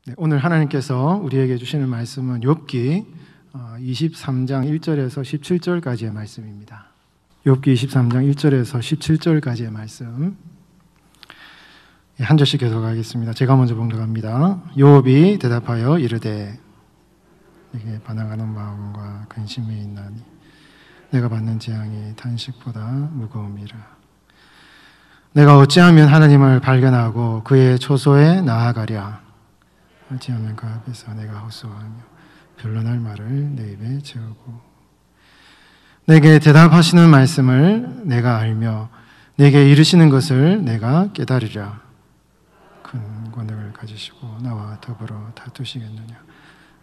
네, 오늘 하나님께서 우리에게 주시는 말씀은 욥기 23장 1절에서 17절까지의 말씀입니다. 욥기 23장 1절에서 17절까지의 말씀 한 절씩 계속하겠습니다. 제가 먼저 봉독합니다. 욥이 대답하여 이르되 내게 반항하는 마음과 근심이 있나니 내가 받는 재앙이 탄식보다 무거움이라. 내가 어찌하면 하나님을 발견하고 그의 초소에 나아가랴. 어찌하면 그 앞에서 내가 헛소하며 변론할 말을 내 입에 채우고 내게 대답하시는 말씀을 내가 알며 내게 이르시는 것을 내가 깨달으랴. 큰 권능을 가지시고 나와 더불어 다투시겠느냐?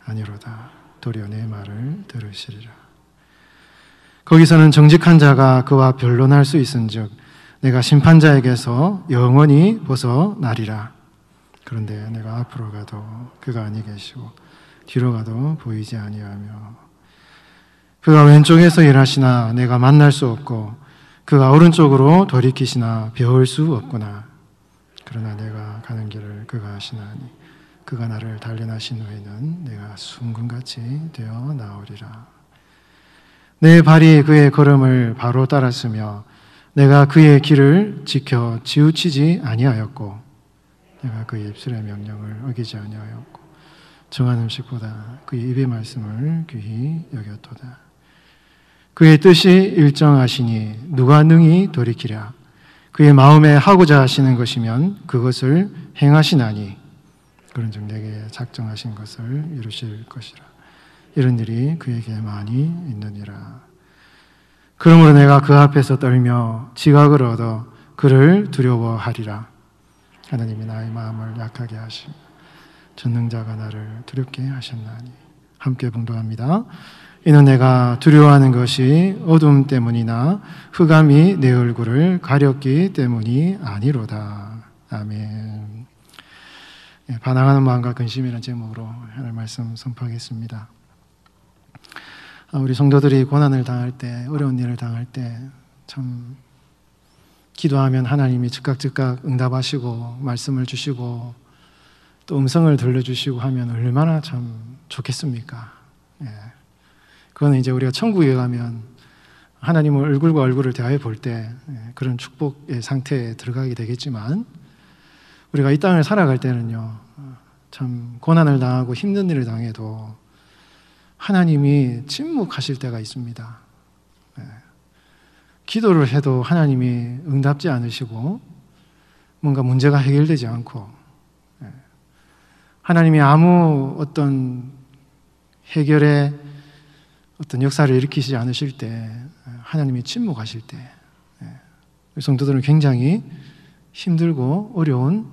아니로다. 도리어 내 말을 들으시리라. 거기서는 정직한 자가 그와 변론할 수 있은즉 내가 심판자에게서 영원히 벗어나리라. 그런데 내가 앞으로 가도 그가 아니 계시고 뒤로 가도 보이지 아니하며 그가 왼쪽에서 일하시나 내가 만날 수 없고 그가 오른쪽으로 돌이키시나 배울 수 없구나. 그러나 내가 가는 길을 그가 아시나니 그가 나를 단련하신 후에는 내가 순금같이 되어 나오리라. 내 발이 그의 걸음을 바로 따랐으며 내가 그의 길을 지켜 치우치지 아니하였고 내가 그의 입술의 명령을 어기지 아니하였고 정한 음식보다 그의 입의 말씀을 귀히 여겼도다. 그의 뜻이 일정하시니 누가 능히 돌이키랴. 그의 마음에 하고자 하시는 것이면 그것을 행하시나니 그런즉 내게 작정하신 것을 이루실 것이라. 이런 일이 그에게 많이 있느니라. 그러므로 내가 그 앞에서 떨며 지각을 얻어 그를 두려워하리라. 하나님이 나의 마음을 약하게 하시며 전능자가 나를 두렵게 하셨나니. 함께 봉독합니다. 이는 내가 두려워하는 것이 어둠 때문이나 흑암이 내 얼굴을 가렸기 때문이 아니로다. 아멘. 반항하는 마음과 근심이라는 제목으로 하나님 말씀 선포하겠습니다. 우리 성도들이 고난을 당할 때, 어려운 일을 당할 때 참 기도하면 하나님이 즉각 응답하시고 말씀을 주시고 또 음성을 들려주시고 하면 얼마나 참 좋겠습니까? 그거는 이제 우리가 천국에 가면 하나님을 얼굴과 얼굴을 대하여 볼 때 그런 축복의 상태에 들어가게 되겠지만 우리가 이 땅을 살아갈 때는요, 참 고난을 당하고 힘든 일을 당해도 하나님이 침묵하실 때가 있습니다. 기도를 해도 하나님이 응답지 않으시고 뭔가 문제가 해결되지 않고 하나님이 아무 어떤 해결의 어떤 역사를 일으키지 않으실 때, 하나님이 침묵하실 때 성도들은 굉장히 힘들고 어려운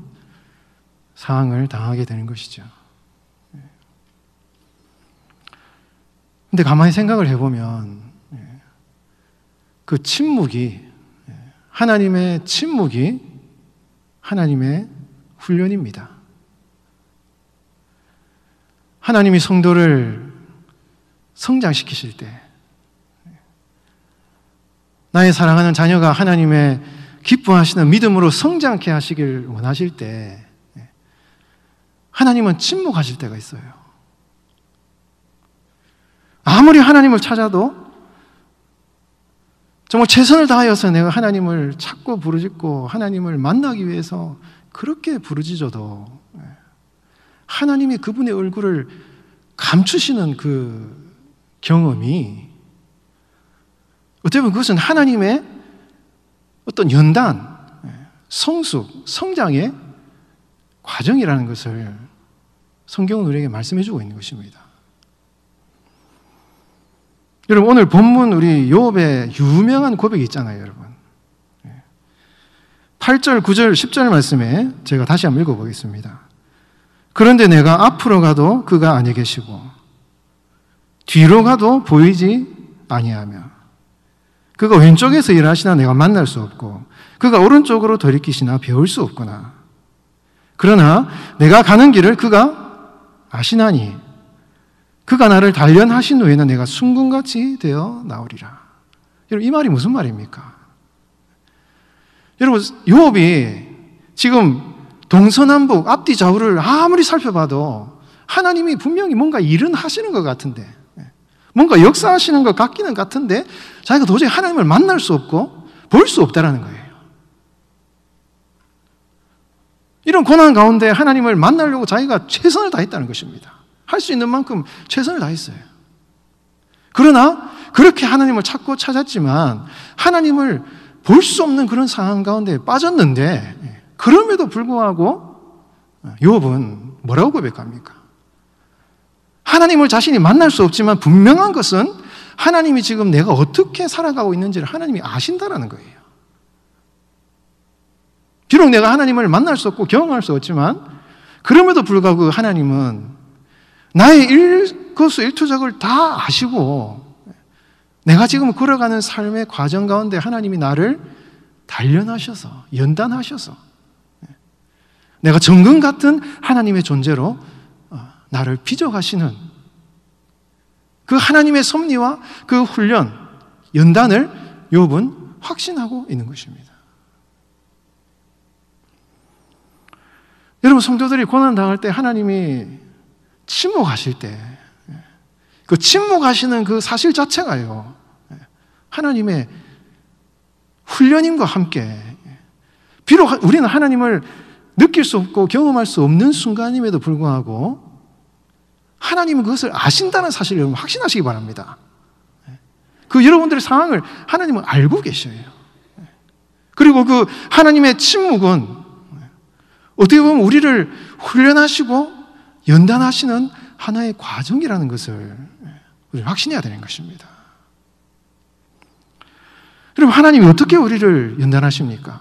상황을 당하게 되는 것이죠. 근데 가만히 생각을 해보면 그 침묵이, 하나님의 침묵이 하나님의 훈련입니다. 하나님이 성도를 성장시키실 때, 나의 사랑하는 자녀가 하나님의 기뻐하시는 믿음으로 성장케 하시길 원하실 때 하나님은 침묵하실 때가 있어요. 아무리 하나님을 찾아도 정말 최선을 다하여서 내가 하나님을 찾고 부르짖고 하나님을 만나기 위해서 그렇게 부르짖어도 하나님이 그분의 얼굴을 감추시는 그 경험이 어떻게 보면 그것은 하나님의 어떤 연단, 성숙, 성장의 과정이라는 것을 성경은 우리에게 말씀해 주고 있는 것입니다. 여러분, 오늘 본문 우리 욥의 유명한 고백이 있잖아요, 여러분. 8절, 9절, 10절 말씀에 제가 다시 한번 읽어보겠습니다. 그런데 내가 앞으로 가도 그가 아니 계시고 뒤로 가도 보이지 아니하며 그가 왼쪽에서 일하시나 내가 만날 수 없고 그가 오른쪽으로 돌이키시나 배울 수 없구나. 그러나 내가 가는 길을 그가 아시나니 그가 나를 단련하신 후에는 내가 순금같이 되어 나오리라. 여러분, 이 말이 무슨 말입니까? 여러분, 욥이 지금 동서남북 앞뒤 좌우를 아무리 살펴봐도 하나님이 분명히 뭔가 일은 하시는 것 같은데, 뭔가 역사하시는 것 같기는 같은데 자기가 도저히 하나님을 만날 수 없고 볼 수 없다라는 거예요. 이런 고난 가운데 하나님을 만나려고 자기가 최선을 다했다는 것입니다. 할 수 있는 만큼 최선을 다했어요. 그러나 그렇게 하나님을 찾고 찾았지만 하나님을 볼 수 없는 그런 상황 가운데 빠졌는데, 그럼에도 불구하고 욥은 뭐라고 고백합니까? 하나님을 자신이 만날 수 없지만 분명한 것은 하나님이 지금 내가 어떻게 살아가고 있는지를 하나님이 아신다라는 거예요. 비록 내가 하나님을 만날 수 없고 경험할 수 없지만 그럼에도 불구하고 하나님은 나의 일거수일투족을 다 아시고, 내가 지금 걸어가는 삶의 과정 가운데 하나님이 나를 단련하셔서, 연단하셔서 내가 정금 같은 하나님의 존재로 나를 빚어가시는 그 하나님의 섭리와 그 훈련, 연단을 욥은 확신하고 있는 것입니다. 여러분, 성도들이 고난당할 때 하나님이 침묵하실 때, 그 침묵하시는 그 사실 자체가요, 하나님의 훈련임과 함께, 비록 우리는 하나님을 느낄 수 없고 경험할 수 없는 순간임에도 불구하고 하나님은 그것을 아신다는 사실을 여러분 확신하시기 바랍니다. 그 여러분들의 상황을 하나님은 알고 계셔요. 그리고 그 하나님의 침묵은 어떻게 보면 우리를 훈련하시고 연단하시는 하나의 과정이라는 것을 우리 확신해야 되는 것입니다. 여러분, 하나님이 어떻게 우리를 연단하십니까?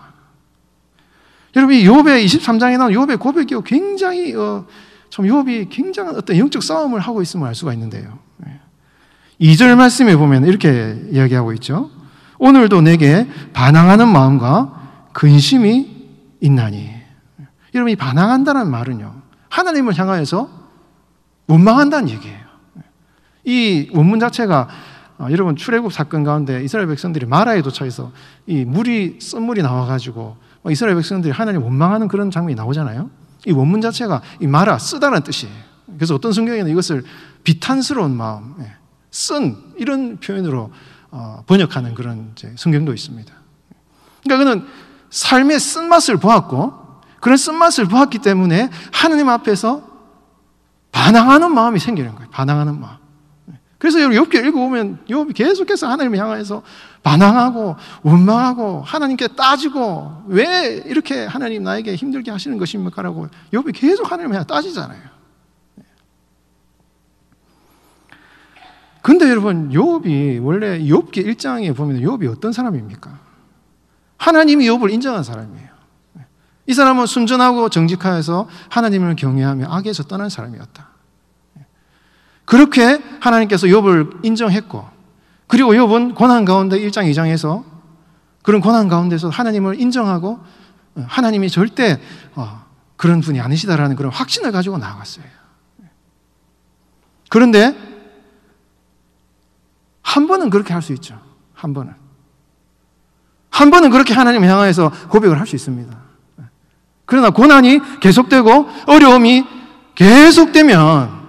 여러분, 이 욥의 23장에 나온 욥의 고백이 굉장히 참 욥이 굉장한 어떤 영적 싸움을 하고 있음을 알 수가 있는데요. 2절 말씀에 보면 이렇게 이야기하고 있죠. 오늘도 내게 반항하는 마음과 근심이 있나니. 여러분, 이 반항한다는 말은요, 하나님을 향하여서 원망한다는 얘기예요. 이 원문 자체가 여러분, 출애굽 사건 가운데 이스라엘 백성들이 마라에 도착해서 이 쓴물이 나와가지고 이스라엘 백성들이 하나님 원망하는 그런 장면이 나오잖아요. 이 원문 자체가 이 마라, 쓰다라는 뜻이에요. 그래서 어떤 성경에는 이것을 비탄스러운 마음, 쓴, 이런 표현으로 번역하는 그런 성경도 있습니다. 그러니까 그는 삶의 쓴맛을 보았고, 그런 쓴맛을 보았기 때문에 하나님 앞에서 반항하는 마음이 생기는 거예요. 반항하는 마음. 그래서 여러분, 욥기 읽어보면 욥이 계속해서 하나님을 향해서 반항하고 원망하고 하나님께 따지고, 왜 이렇게 하나님 나에게 힘들게 하시는 것입니까? 라고 욥이 계속 하나님을 향해 따지잖아요. 근데 여러분, 욥이 원래 욥기 1장에 보면 욥이 어떤 사람입니까? 하나님이 욥을 인정한 사람이에요. 이 사람은 순전하고 정직하여서 하나님을 경외하며 악에서 떠난 사람이었다. 그렇게 하나님께서 욥을 인정했고, 그리고 욥은 고난 가운데 1장 2장에서 그런 고난 가운데서 하나님을 인정하고 하나님이 절대 그런 분이 아니시다라는 그런 확신을 가지고 나아갔어요. 그런데 한 번은 그렇게 할 수 있죠. 한 번은 그렇게 하나님을 향해서 고백을 할 수 있습니다. 그러나 고난이 계속되고 어려움이 계속되면,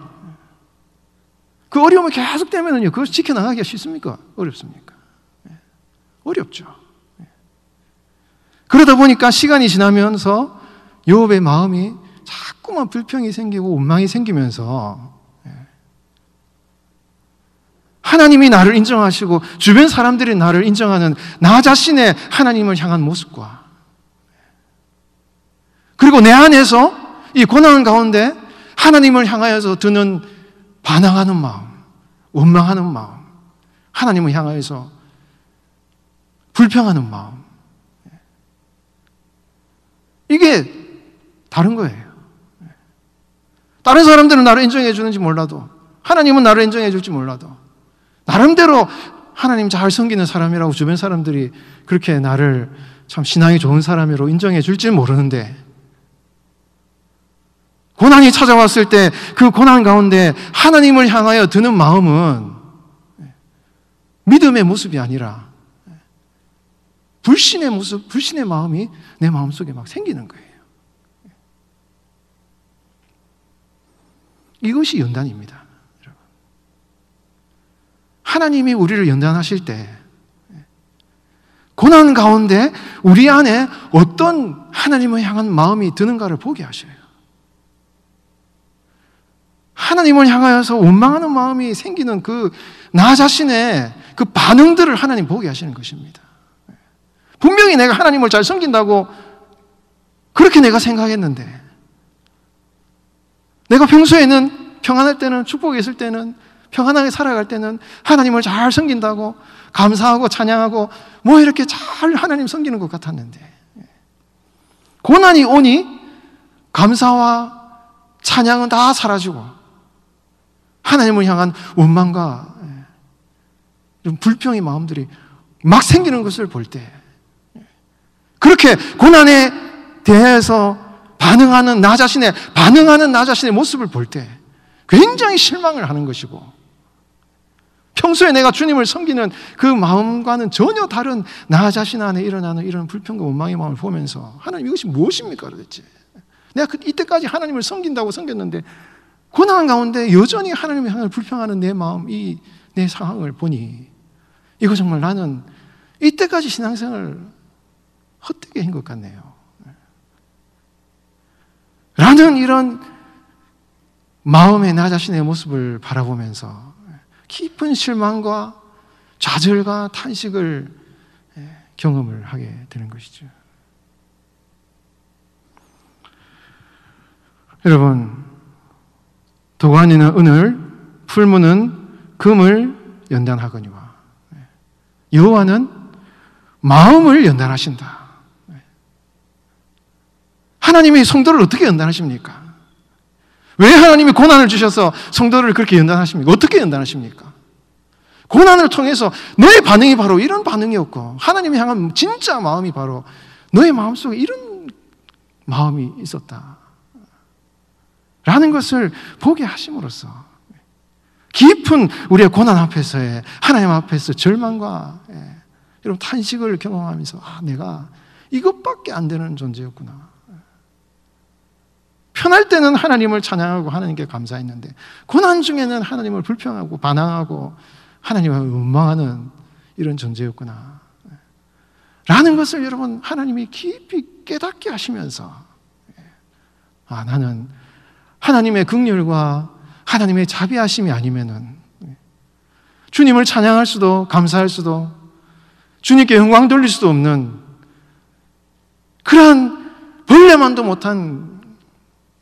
그 어려움이 계속되면요, 그걸 지켜나가기가 쉽습니까? 어렵습니까? 어렵죠. 그러다 보니까 시간이 지나면서 욥의 마음이 자꾸만 불평이 생기고 원망이 생기면서 하나님이 나를 인정하시고 주변 사람들이 나를 인정하는 나 자신의 하나님을 향한 모습과, 그리고 내 안에서 이 고난 가운데 하나님을 향하여서 드는 반항하는 마음, 원망하는 마음, 하나님을 향하여서 불평하는 마음, 이게 다른 거예요. 다른 사람들은 나를 인정해 주는지 몰라도, 하나님은 나를 인정해 줄지 몰라도, 나름대로 하나님 잘 섬기는 사람이라고 주변 사람들이 그렇게 나를 참 신앙이 좋은 사람으로 인정해 줄지 모르는데, 고난이 찾아왔을 때 그 고난 가운데 하나님을 향하여 드는 마음은 믿음의 모습이 아니라 불신의 모습, 불신의 마음이 내 마음속에 막 생기는 거예요. 이것이 연단입니다. 하나님이 우리를 연단하실 때 고난 가운데 우리 안에 어떤 하나님을 향한 마음이 드는가를 보게 하셔요. 하나님을 향하여서 원망하는 마음이 생기는 그 나 자신의 그 반응들을 하나님 보게 하시는 것입니다. 분명히 내가 하나님을 잘 섬긴다고 그렇게 내가 생각했는데, 내가 평소에는 평안할 때는, 축복이 있을 때는, 평안하게 살아갈 때는 하나님을 잘 섬긴다고 감사하고 찬양하고 뭐 이렇게 잘 하나님 섬기는 것 같았는데, 고난이 오니 감사와 찬양은 다 사라지고 하나님을 향한 원망과 이런 불평의 마음들이 막 생기는 것을 볼 때, 그렇게 고난에 대해서 반응하는 나 자신의 모습을 볼 때 굉장히 실망을 하는 것이고, 평소에 내가 주님을 섬기는 그 마음과는 전혀 다른 나 자신 안에 일어나는 이런 불평과 원망의 마음을 보면서, 하나님 이것이 무엇입니까 도대체? 내가 이때까지 하나님을 섬긴다고 섬겼는데 고난 가운데 여전히 하나님의 향을 불평하는 내 마음, 내 상황을 보니 이거 정말 나는 이때까지 신앙생활을 헛되게 한 것 같네요. 라는 이런 마음의 나 자신의 모습을 바라보면서 깊은 실망과 좌절과 탄식을 경험을 하게 되는 것이죠. 여러분, 도관이는 은을, 풀무는 금을 연단하거니와 여호와는 마음을 연단하신다. 하나님이 성도를 어떻게 연단하십니까? 왜 하나님이 고난을 주셔서 성도를 그렇게 연단하십니까? 어떻게 연단하십니까? 고난을 통해서 너의 반응이 바로 이런 반응이었고, 하나님이 향한 진짜 마음이 바로 너의 마음속에 이런 마음이 있었다 라는 것을 보게 하심으로써 깊은 우리의 고난 앞에서의 하나님 앞에서 절망과 이런 탄식을 경험하면서 내가 이것밖에 안 되는 존재였구나. 편할 때는 하나님을 찬양하고 하나님께 감사했는데 고난 중에는 하나님을 불평하고 반항하고 하나님을 원망하는 이런 존재였구나 라는 것을 여러분 하나님이 깊이 깨닫게 하시면서 나는 하나님의 긍휼과 하나님의 자비하심이 아니면은 주님을 찬양할 수도 감사할 수도 주님께 영광 돌릴 수도 없는 그러한 벌레만도 못한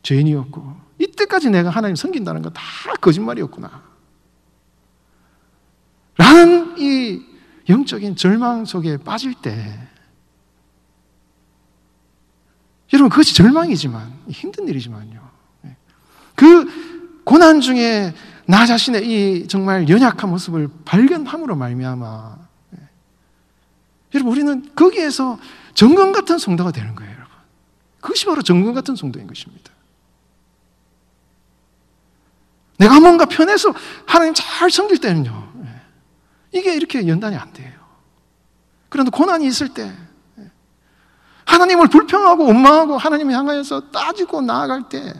죄인이었고, 이때까지 내가 하나님 섬긴다는 건 다 거짓말이었구나 라는 이 영적인 절망 속에 빠질 때, 여러분 그것이 절망이지만 힘든 일이지만요, 그 고난 중에 나 자신의 이 정말 연약한 모습을 발견함으로 말미암아 여러분 우리는 거기에서 정금 같은 성도가 되는 거예요. 여러분, 그것이 바로 정금 같은 성도인 것입니다. 내가 뭔가 편해서 하나님 잘 섬길 때는요, 이게 이렇게 연단이 안 돼요. 그런데 고난이 있을 때 하나님을 불평하고 원망하고 하나님을 향하여서 따지고 나아갈 때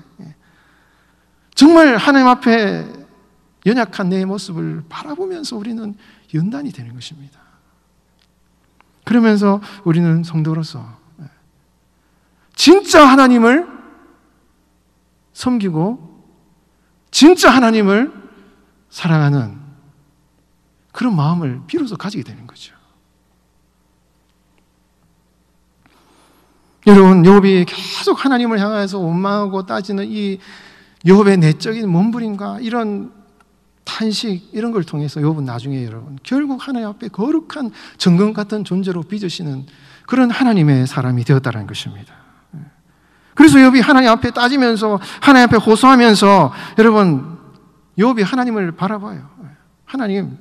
정말 하나님 앞에 연약한 내 모습을 바라보면서 우리는 연단이 되는 것입니다. 그러면서 우리는 성도로서 진짜 하나님을 섬기고 진짜 하나님을 사랑하는 그런 마음을 비로소 가지게 되는 거죠. 여러분, 욥이 계속 하나님을 향해서 원망하고 따지는 이 욥의 내적인 몸부림과 이런 탄식 이런 걸 통해서 욥은 나중에 여러분 결국 하나님 앞에 거룩한 정금 같은 존재로 빚으시는 그런 하나님의 사람이 되었다는 것입니다. 그래서 욥이 하나님 앞에 따지면서 하나님 앞에 호소하면서 여러분 욥이 하나님을 바라봐요. 하나님,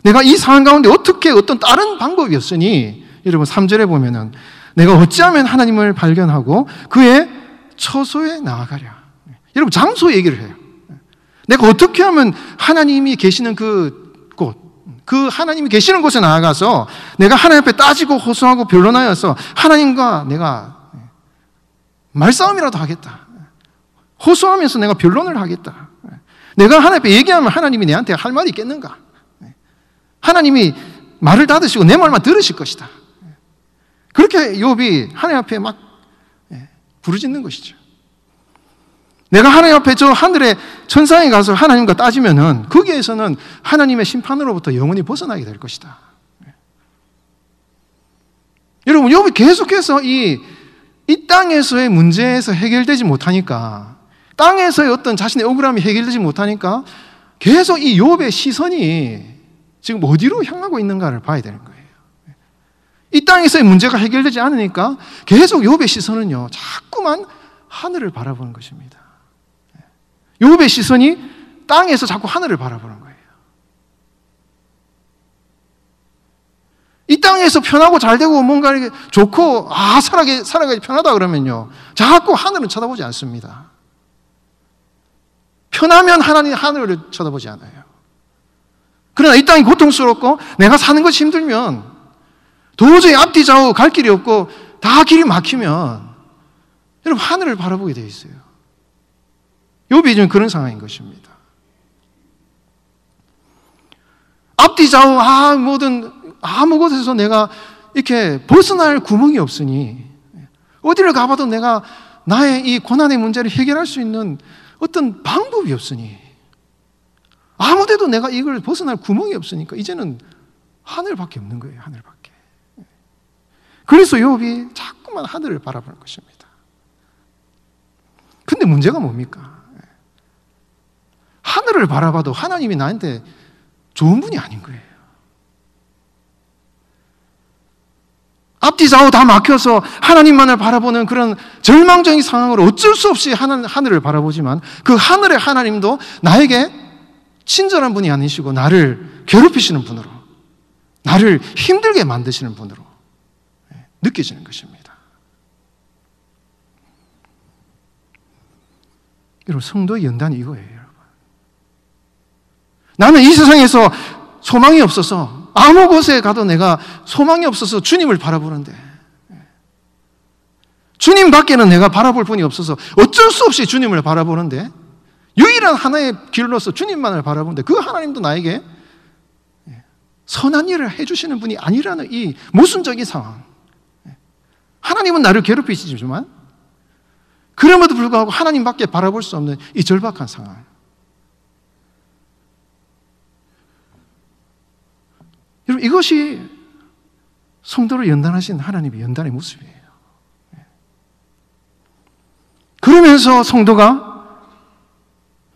내가 이 상황 가운데 어떻게 어떤 다른 방법이 없으니 여러분 3절에 보면은 내가 어찌하면 하나님을 발견하고 그의 처소에 나아가랴. 여러분 장소 얘기를 해요. 내가 어떻게 하면 하나님이 계시는 그 곳, 그 하나님이 계시는 곳에 나아가서 내가 하나님 앞에 따지고 호소하고 변론하여서 하나님과 내가 말싸움이라도 하겠다, 호소하면서 내가 변론을 하겠다. 내가 하나님 앞에 얘기하면 하나님이 내한테 할 말이 있겠는가? 하나님이 말을 닫으시고 내 말만 들으실 것이다. 그렇게 욥이 하나님 앞에 막 부르짖는 것이죠. 내가 하나님 앞에 저 하늘의 천상에 가서 하나님과 따지면은 거기에서는 하나님의 심판으로부터 영원히 벗어나게 될 것이다. 여러분, 욥이 계속해서 이 땅에서의 문제에서 해결되지 못하니까, 땅에서의 어떤 자신의 억울함이 해결되지 못하니까 계속 이 욥의 시선이 지금 어디로 향하고 있는가를 봐야 되는 거예요. 이 땅에서의 문제가 해결되지 않으니까 계속 욥의 시선은요, 자꾸만 하늘을 바라보는 것입니다. 욥의 시선이 땅에서 자꾸 하늘을 바라보는 거예요. 이 땅에서 편하고 잘 되고 뭔가 이렇게 좋고 살아가기 편하다 그러면요, 자꾸 하늘은 쳐다보지 않습니다. 편하면 하나님 하늘을 쳐다보지 않아요. 그러나 이 땅이 고통스럽고 내가 사는 것이 힘들면, 도저히 앞뒤 좌우 갈 길이 없고 다 길이 막히면 여러분 하늘을 바라보게 되어 있어요. 욥이 지금 그런 상황인 것입니다. 앞뒤 좌우 모든 아무 곳에서 내가 이렇게 벗어날 구멍이 없으니, 어디를 가봐도 내가 나의 이 고난의 문제를 해결할 수 있는 어떤 방법이 없으니, 아무 데도 내가 이걸 벗어날 구멍이 없으니까 이제는 하늘밖에 없는 거예요. 하늘밖에. 그래서 욥이 자꾸만 하늘을 바라보는 것입니다. 근데 문제가 뭡니까? 하늘을 바라봐도 하나님이 나한테 좋은 분이 아닌 거예요. 앞뒤 좌우 다 막혀서 하나님만을 바라보는 그런 절망적인 상황으로 어쩔 수 없이 하늘을 바라보지만, 그 하늘의 하나님도 나에게 친절한 분이 아니시고 나를 괴롭히시는 분으로, 나를 힘들게 만드시는 분으로 느껴지는 것입니다. 여러분, 성도의 연단이 이거예요. 여러분, 나는 이 세상에서 소망이 없어서, 아무 곳에 가도 내가 소망이 없어서 주님을 바라보는데, 주님 밖에는 내가 바라볼 분이 없어서 어쩔 수 없이 주님을 바라보는데, 유일한 하나의 길로서 주님만을 바라보는데, 그 하나님도 나에게 선한 일을 해주시는 분이 아니라는 이 모순적인 상황. 하나님은 나를 괴롭히시지만 그럼에도 불구하고 하나님밖에 바라볼 수 없는 이 절박한 상황. 여러분, 이것이 성도를 연단하신 하나님의 연단의 모습이에요. 그러면서 성도가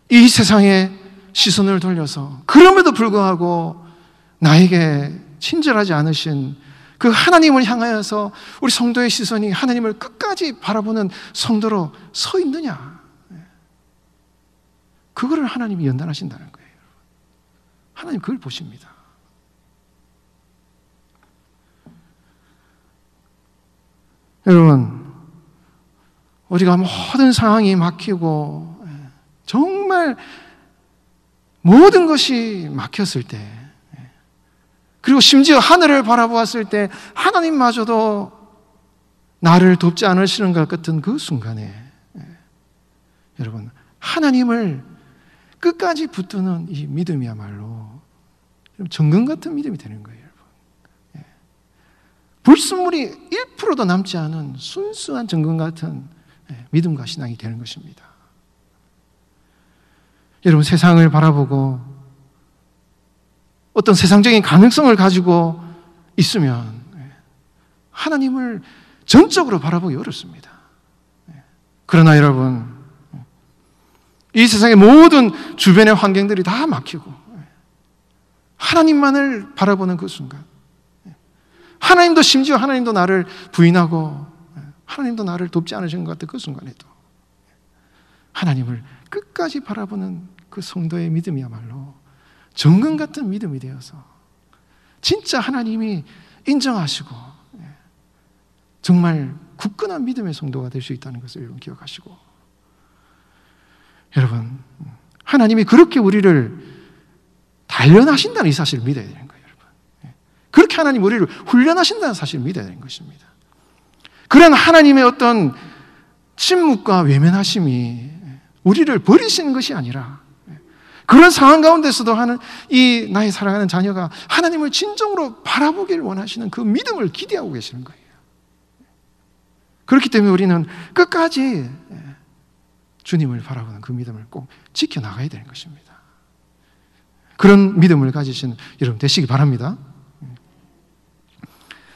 이 세상에 시선을 돌려서 그럼에도 불구하고 나에게 친절하지 않으신 그 하나님을 향하여서 우리 성도의 시선이 하나님을 끝까지 바라보는 성도로 서 있느냐, 그거를 하나님이 연단하신다는 거예요. 하나님 그걸 보십니다. 여러분, 우리가 모든 상황이 막히고 정말 모든 것이 막혔을 때, 그리고 심지어 하늘을 바라보았을 때 하나님마저도 나를 돕지 않으시는 것 같은 그 순간에, 여러분, 하나님을 끝까지 붙드는 이 믿음이야말로 정금 같은 믿음이 되는 거예요. 여러분, 불순물이 1%도 남지 않은 순수한 정금 같은 믿음과 신앙이 되는 것입니다. 여러분, 세상을 바라보고 어떤 세상적인 가능성을 가지고 있으면 하나님을 전적으로 바라보기 어렵습니다. 그러나 여러분, 이 세상의 모든 주변의 환경들이 다 막히고 하나님만을 바라보는 그 순간, 하나님도 심지어 하나님도 나를 부인하고 하나님도 나를 돕지 않으신 것 같은 그 순간에도 하나님을 끝까지 바라보는 그 성도의 믿음이야말로 정금 같은 믿음이 되어서 진짜 하나님이 인정하시고 정말 굳건한 믿음의 성도가 될 수 있다는 것을 여러분 기억하시고, 여러분, 하나님이 그렇게 우리를 단련하신다는 이 사실을 믿어야 되는 거예요. 여러분, 그렇게 하나님 우리를 훈련하신다는 사실을 믿어야 되는 것입니다. 그런 하나님의 어떤 침묵과 외면하심이 우리를 버리시는 것이 아니라 그런 상황 가운데서도 하는 이 나의 사랑하는 자녀가 하나님을 진정으로 바라보기를 원하시는 그 믿음을 기대하고 계시는 거예요. 그렇기 때문에 우리는 끝까지 주님을 바라보는 그 믿음을 꼭 지켜나가야 되는 것입니다. 그런 믿음을 가지신 여러분 되시기 바랍니다.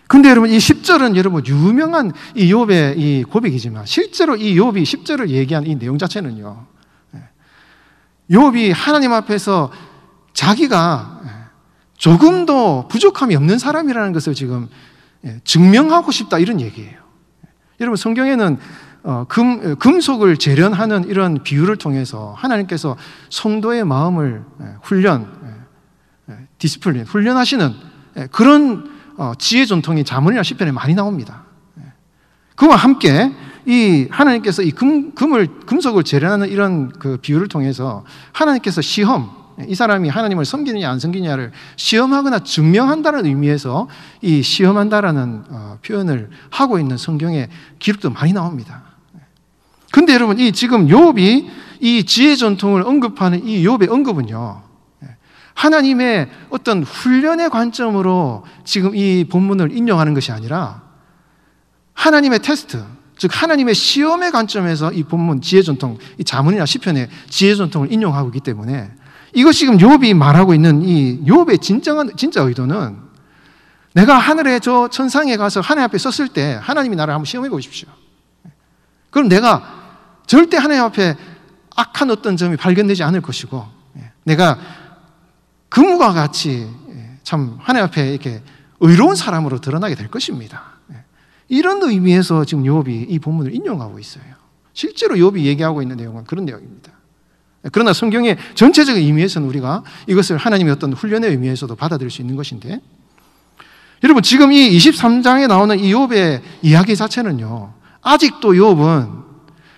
근데 여러분 이 10절은 여러분 유명한 이 욥의 이 고백이지만 실제로 이 욥이 10절을 얘기한 이 내용 자체는요, 욥이 하나님 앞에서 자기가 조금도 부족함이 없는 사람이라는 것을 지금 증명하고 싶다 이런 얘기예요. 여러분 성경에는 금속을 재련하는 이런 비유를 통해서 하나님께서 성도의 마음을 훈련하시는 그런 지혜 전통이 잠언이나 시편에 많이 나옵니다. 그와 함께 이 하나님께서 이 금속을 재련하는 이런 그 비유를 통해서 하나님께서 이 사람이 하나님을 섬기느냐 안 섬기느냐를 시험하거나 증명한다는 의미에서 이 시험한다라는 표현을 하고 있는 성경의 기록도 많이 나옵니다. 근데 여러분 이 지금 욥이 이 지혜 전통을 언급하는 이 욥의 언급은요, 하나님의 어떤 훈련의 관점으로 지금 이 본문을 인용하는 것이 아니라 하나님의 테스트, 즉 하나님의 시험의 관점에서 이 본문 지혜 전통, 이 잠언이나 시편의 지혜 전통을 인용하고 있기 때문에 이것이 지금 욥이 말하고 있는 이 욥의 진짜 의도는 내가 하늘에 저 천상에 가서 하나님 앞에 섰을 때 하나님이 나를 한번 시험해 보십시오. 그럼 내가 절대 하나님 앞에 악한 어떤 점이 발견되지 않을 것이고 내가 금과 같이 참 하나님 앞에 이렇게 의로운 사람으로 드러나게 될 것입니다. 이런 의미에서 지금 욥이 이 본문을 인용하고 있어요. 실제로 욥이 얘기하고 있는 내용은 그런 내용입니다. 그러나 성경의 전체적인 의미에서는 우리가 이것을 하나님의 어떤 훈련의 의미에서도 받아들일 수 있는 것인데, 여러분 지금 이 23장에 나오는 이 욥의 이야기 자체는요, 아직도 욥은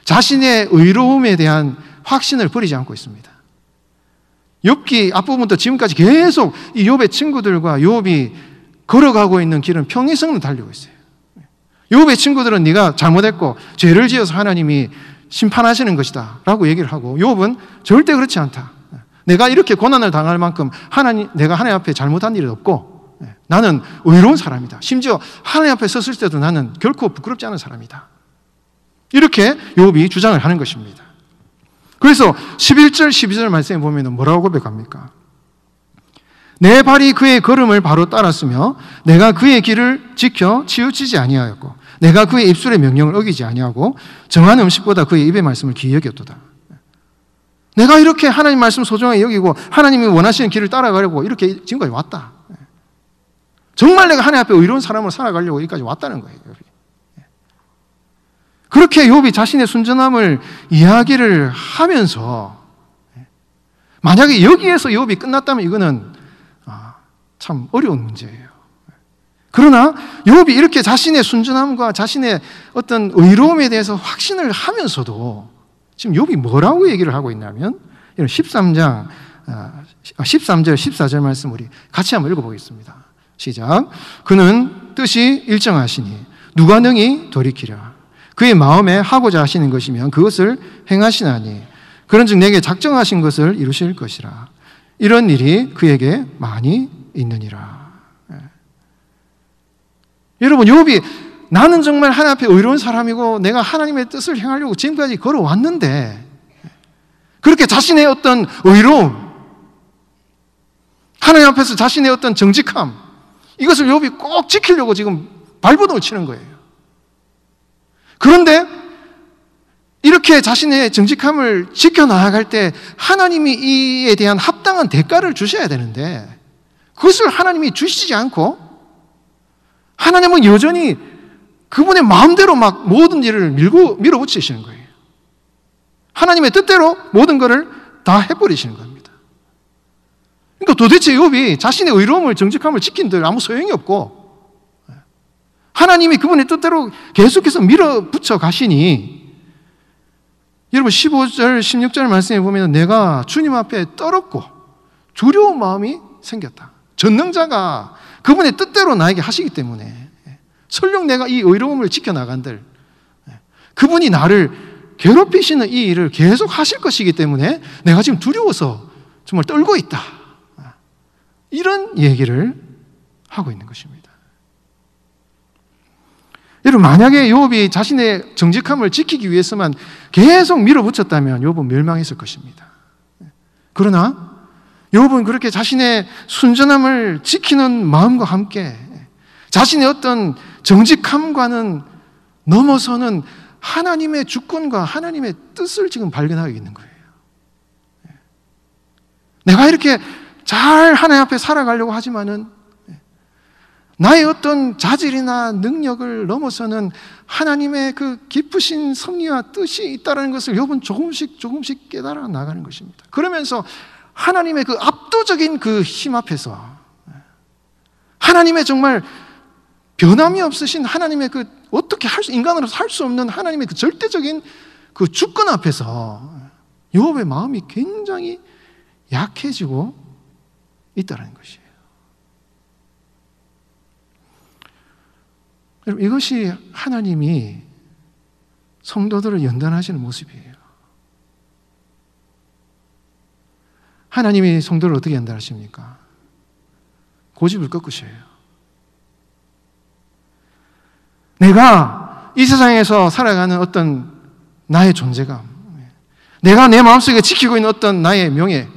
자신의 의로움에 대한 확신을 버리지 않고 있습니다. 욥기 앞부분부터 지금까지 계속 이 욥의 친구들과 욥이 걸어가고 있는 길은 평행선으로 달리고 있어요. 욥의 친구들은 네가 잘못했고 죄를 지어서 하나님이 심판하시는 것이다 라고 얘기를 하고, 욥은 절대 그렇지 않다. 내가 이렇게 고난을 당할 만큼 내가 하나님 앞에 잘못한 일이 없고 나는 의로운 사람이다. 심지어 하나님 앞에 섰을 때도 나는 결코 부끄럽지 않은 사람이다. 이렇게 욥이 주장을 하는 것입니다. 그래서 11절, 12절 말씀에 보면 뭐라고 고백합니까? 내 발이 그의 걸음을 바로 따랐으며 내가 그의 길을 지켜 치우치지 아니하였고 내가 그의 입술의 명령을 어기지 아니하고 정한 음식보다 그의 입의 말씀을 귀히 여겼도다. 내가 이렇게 하나님 말씀 소중하게 여기고 하나님이 원하시는 길을 따라가려고 이렇게 지금까지 왔다. 정말 내가 하나님 앞에 의로운 사람으로 살아가려고 여기까지 왔다는 거예요. 그렇게 욥이 자신의 순전함을 이야기를 하면서, 만약에 여기에서 욥이 끝났다면 이거는 참 어려운 문제예요. 그러나 욥이 이렇게 자신의 순전함과 자신의 어떤 의로움에 대해서 확신을 하면서도 지금 욥이 뭐라고 얘기를 하고 있냐면 13절, 14절 말씀 우리 같이 한번 읽어보겠습니다. 시작. 그는 뜻이 일정하시니 누가 능히 돌이키랴. 그의 마음에 하고자 하시는 것이면 그것을 행하시나니 그런즉 내게 작정하신 것을 이루실 것이라. 이런 일이 그에게 많이 있느니라. 여러분, 욥이 나는 정말 하나님 앞에 의로운 사람이고 내가 하나님의 뜻을 행하려고 지금까지 걸어왔는데, 그렇게 자신의 어떤 의로움, 하나님 앞에서 자신의 어떤 정직함, 이것을 욥이 꼭 지키려고 지금 발버둥을 치는 거예요. 그런데 이렇게 자신의 정직함을 지켜나갈 때 하나님이 이에 대한 합당한 대가를 주셔야 되는데 그것을 하나님이 주시지 않고 하나님은 여전히 그분의 마음대로 막 모든 일을 밀어붙이시는 거예요. 하나님의 뜻대로 모든 것을 다 해버리시는 겁니다. 그러니까 도대체 욥이 자신의 의로움을 정직함을 지킨들 아무 소용이 없고 하나님이 그분의 뜻대로 계속해서 밀어붙여 가시니, 여러분 15절 16절 말씀에 보면 내가 주님 앞에 떨었고 두려운 마음이 생겼다. 전능자가 그분의 뜻대로 나에게 하시기 때문에 설령 내가 이 의로움을 지켜나간들 그분이 나를 괴롭히시는 이 일을 계속 하실 것이기 때문에 내가 지금 두려워서 정말 떨고 있다. 이런 얘기를 하고 있는 것입니다. 여러분, 만약에 욥이 자신의 정직함을 지키기 위해서만 계속 밀어붙였다면 욥은 멸망했을 것입니다. 그러나 욥은 그렇게 자신의 순전함을 지키는 마음과 함께 자신의 어떤 정직함과는 넘어서는 하나님의 주권과 하나님의 뜻을 지금 발견하고 있는 거예요. 내가 이렇게 잘 하나님 앞에 살아가려고 하지만은 나의 어떤 자질이나 능력을 넘어서는 하나님의 그 깊으신 섭리와 뜻이 있다는 것을 욥은 조금씩 깨달아 나가는 것입니다. 그러면서 하나님의 그 압도적인 그 힘 앞에서 하나님의 정말 변함이 없으신 하나님의 그 어떻게 인간으로서 할 수 없는 하나님의 그 절대적인 그 주권 앞에서 욥의 마음이 굉장히 약해지고 있다는 것이에요. 여러분, 이것이 하나님이 성도들을 연단하시는 모습이에요. 하나님이 성도를 어떻게 연단하십니까? 고집을 꺾으셔요. 내가 이 세상에서 살아가는 어떤 나의 존재감, 내가 내 마음속에 지키고 있는 어떤 나의 명예,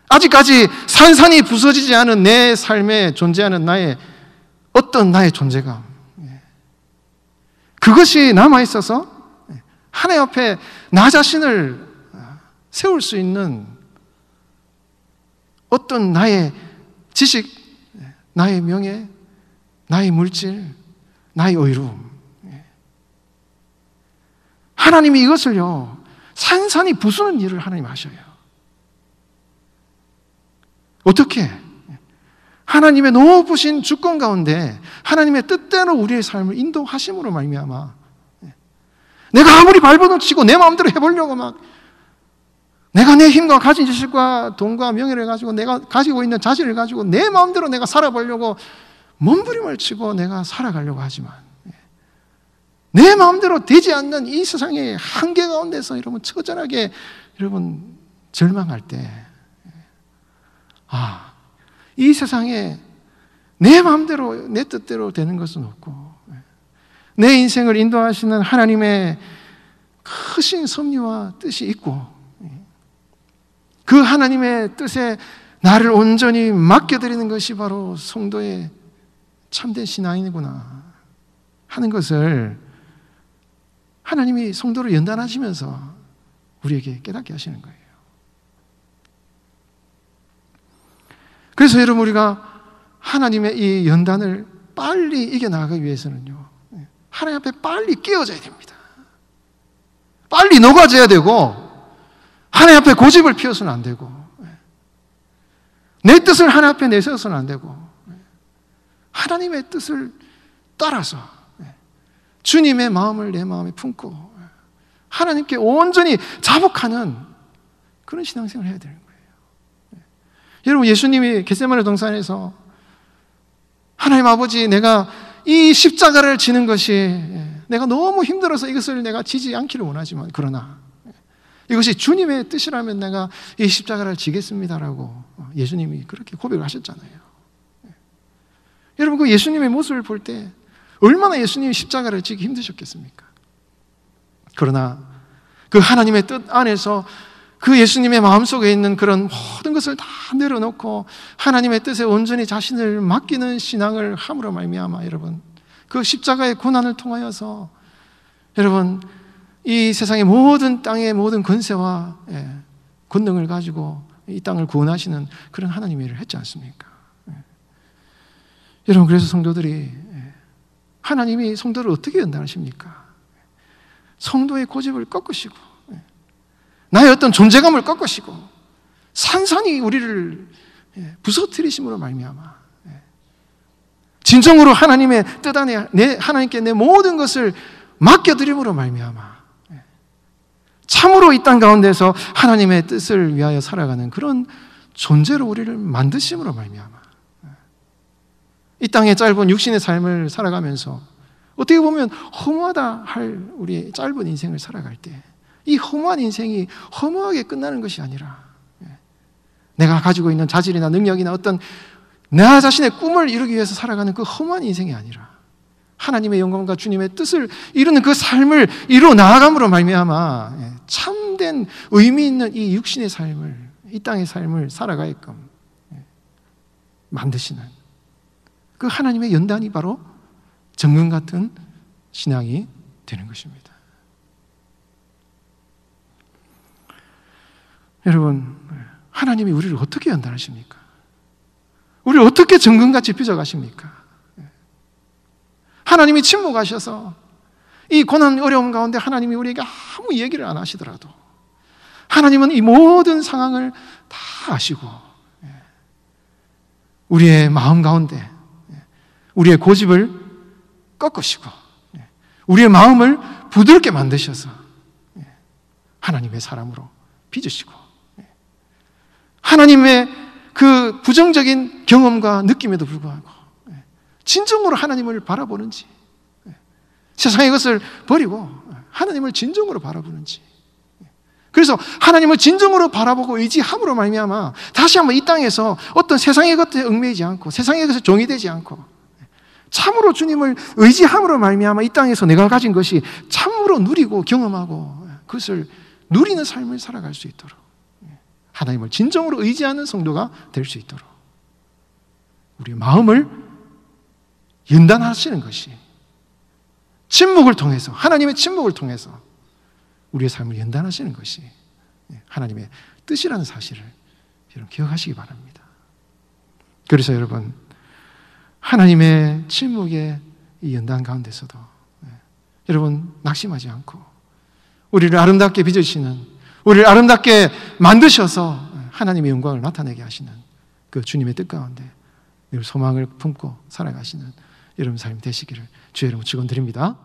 아직까지 산산이 부서지지 않은 내 삶에 존재하는 나의 존재감, 그것이 남아있어서 하나님 앞에 나 자신을 세울 수 있는 어떤 나의 지식, 나의 명예, 나의 물질, 나의 의로움, 하나님이 이것을요 산산이 부수는 일을 하나님 하셔요. 어떻게? 하나님의 높으신 주권 가운데 하나님의 뜻대로 우리의 삶을 인도하심으로 말미암아 내가 아무리 발버둥 치고 내 마음대로 해보려고 막 내가 내 힘과 가진 지식과 돈과 명예를 가지고 내가 가지고 있는 자질을 가지고 내 마음대로 내가 살아보려고 몸부림을 치고 내가 살아가려고 하지만 내 마음대로 되지 않는 이 세상의 한계 가운데서 여러분 처절하게 여러분 절망할 때 이 세상에 내 마음대로 내 뜻대로 되는 것은 없고 내 인생을 인도하시는 하나님의 크신 섭리와 뜻이 있고 그 하나님의 뜻에 나를 온전히 맡겨드리는 것이 바로 성도의 참된 신앙이구나 하는 것을 하나님이 성도를 연단하시면서 우리에게 깨닫게 하시는 거예요. 그래서 여러분, 우리가 하나님의 이 연단을 빨리 이겨나가기 위해서는요 하나님 앞에 빨리 깨어져야 됩니다. 빨리 녹아져야 되고 하나님 앞에 고집을 피워서는 안 되고 내 뜻을 하나님 앞에 내세워서는 안 되고 하나님의 뜻을 따라서 주님의 마음을 내 마음에 품고 하나님께 온전히 자복하는 그런 신앙생활을 해야 되는 거예요. 여러분, 예수님이 겟세마네 동산에서 하나님 아버지, 내가 이 십자가를 지는 것이 내가 너무 힘들어서 이것을 내가 지지 않기를 원하지만 그러나 이것이 주님의 뜻이라면 내가 이 십자가를 지겠습니다라고 예수님이 그렇게 고백을 하셨잖아요. 여러분, 그 예수님의 모습을 볼 때 얼마나 예수님이 십자가를 지기 힘드셨겠습니까? 그러나 그 하나님의 뜻 안에서 그 예수님의 마음속에 있는 그런 모든 것을 다 내려놓고 하나님의 뜻에 온전히 자신을 맡기는 신앙을 함으로 말미암아 여러분 그 십자가의 고난을 통하여서 여러분 이 세상의 모든 땅의 모든 권세와 권능을 가지고 이 땅을 구원하시는 그런 하나님의 일을 했지 않습니까? 여러분, 그래서 성도들이 하나님이 성도를 어떻게 연단하십니까? 성도의 고집을 꺾으시고 나의 어떤 존재감을 꺾으시고 산산이 우리를 부서뜨리심으로 말미암아 진정으로 하나님의 뜻 안에 하나님께 내 모든 것을 맡겨드림으로 말미암아 참으로 이 땅 가운데서 하나님의 뜻을 위하여 살아가는 그런 존재로 우리를 만드심으로 말미암아 이 땅의 짧은 육신의 삶을 살아가면서 어떻게 보면 허무하다 할 우리의 짧은 인생을 살아갈 때 이 허무한 인생이 허무하게 끝나는 것이 아니라 내가 가지고 있는 자질이나 능력이나 어떤 나 자신의 꿈을 이루기 위해서 살아가는 그 허무한 인생이 아니라 하나님의 영광과 주님의 뜻을 이루는 그 삶을 이루어 나아감으로 말미암아 참된 의미 있는 이 육신의 삶을, 이 땅의 삶을 살아가게끔 만드시는 그 하나님의 연단이 바로 정금 같은 신앙이 되는 것입니다. 여러분, 하나님이 우리를 어떻게 연단하십니까? 우리를 어떻게 정금같이 빚어가십니까? 하나님이 침묵하셔서 이 고난 어려움 가운데 하나님이 우리에게 아무 얘기를 안 하시더라도 하나님은 이 모든 상황을 다 아시고 우리의 마음 가운데 우리의 고집을 꺾으시고 우리의 마음을 부드럽게 만드셔서 하나님의 사람으로 빚으시고 하나님의 그 부정적인 경험과 느낌에도 불구하고 진정으로 하나님을 바라보는지, 세상의 것을 버리고 하나님을 진정으로 바라보는지, 그래서 하나님을 진정으로 바라보고 의지함으로 말미암아 다시 한번 이 땅에서 어떤 세상의 것에 얽매이지 않고 세상의 것에 종이 되지 않고 참으로 주님을 의지함으로 말미암아 이 땅에서 내가 가진 것이 참으로 누리고 경험하고 그것을 누리는 삶을 살아갈 수 있도록 하나님을 진정으로 의지하는 성도가 될 수 있도록 우리의 마음을 연단하시는 것이 침묵을 통해서, 하나님의 침묵을 통해서 우리의 삶을 연단하시는 것이 하나님의 뜻이라는 사실을 여러분 기억하시기 바랍니다. 그래서 여러분, 하나님의 침묵의 이 연단 가운데서도 여러분 낙심하지 않고 우리를 아름답게 빚으시는, 우리를 아름답게 만드셔서 하나님의 영광을 나타내게 하시는 그 주님의 뜻 가운데 늘 소망을 품고 살아가시는 여러분 삶 되시기를 주의 이름으로 축원드립니다.